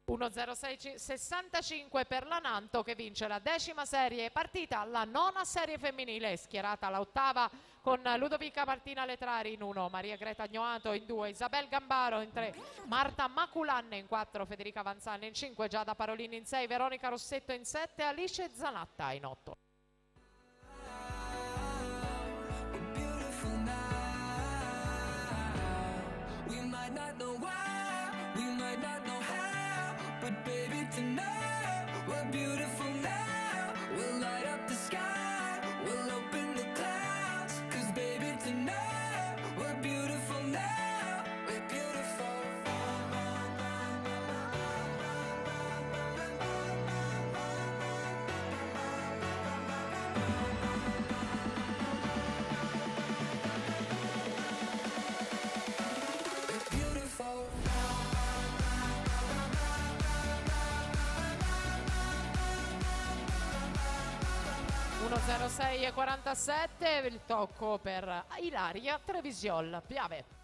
1:06:65 per la Nanto, che vince la 10ª serie partita, la 9ª serie femminile, schierata l'8ª con Ludovica Martina Letrari in 1, Maria Greta Gnoato in 2, Isabel Gambaro in 3, Marta Maculanne in 4, Federica Vanzanne in 5, Giada Parolini in 6, Veronica Rossetto in 7, Alice Zanatta in 8. Uno 06:47, il tocco per Ilaria Trevisiol Piave.